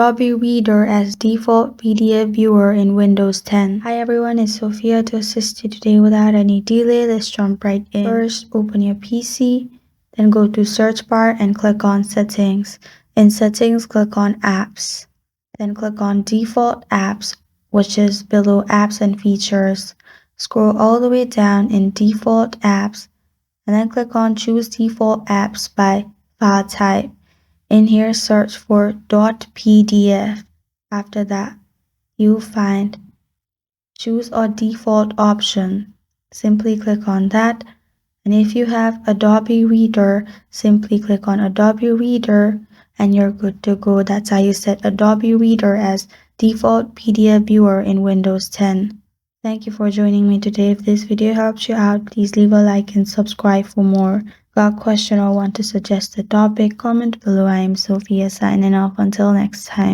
Adobe Reader as default PDF viewer in Windows 10. Hi everyone, it's Sophia to assist you today without any delay. Let's jump right in. First, open your PC, then go to search bar and click on Settings. In Settings, click on Apps. Then click on Default Apps, which is below Apps and Features. Scroll all the way down in Default Apps, and then click on Choose Default Apps by File Type. In here, search for .pdf. After that, you'll find Choose a Default option. Simply click on that. And if you have Adobe Reader, simply click on Adobe Reader and you're good to go. That's how you set Adobe Reader as default PDF viewer in Windows 10. Thank you for joining me today. If this video helped you out, please leave a like and subscribe for more. Got a question or want to suggest a topic? Comment below. I am Sophia signing off. Until next time.